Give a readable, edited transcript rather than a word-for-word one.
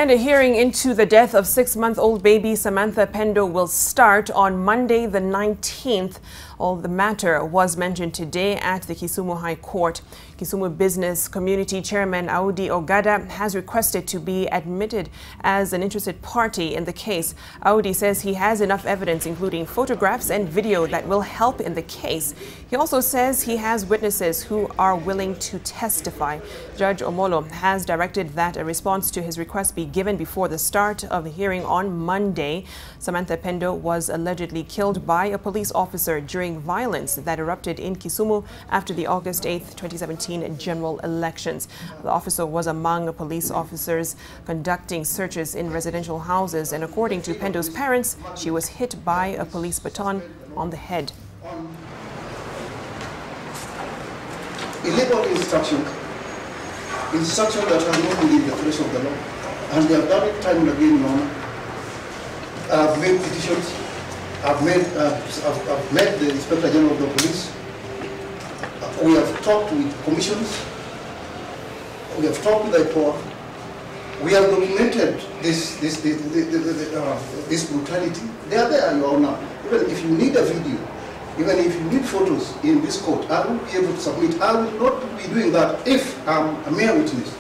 And a hearing into the death of 6-month-old baby Samantha Pendo will start on Monday the 19th. The matter was mentioned today at the Kisumu High Court. Kisumu Business Community Chairman Audi Ogada has requested to be admitted as an interested party in the case. Audi says he has enough evidence, including photographs and video, that will help in the case. He also says he has witnesses who are willing to testify. Judge Omollo has directed that a response to his request be given before the start of the hearing on Monday. Samantha Pendo was allegedly killed by a police officer during violence that erupted in Kisumu after the August 8, 2017 general elections. The officer was among police officers conducting searches in residential houses, and according to Pendo's parents, she was hit by a police baton on the head. Illegal instruction that has not been in the place of the law, and they have done it time and again, Your Honor. I've made petitions. I've met the Inspector General of the Police. We have talked with commissions. We have talked with IPOA. We have documented this brutality. They are there, Your Honor. Even if you need a video, even if you need photos in this court, I will be able to submit. I will not be doing that if I'm a mere witness.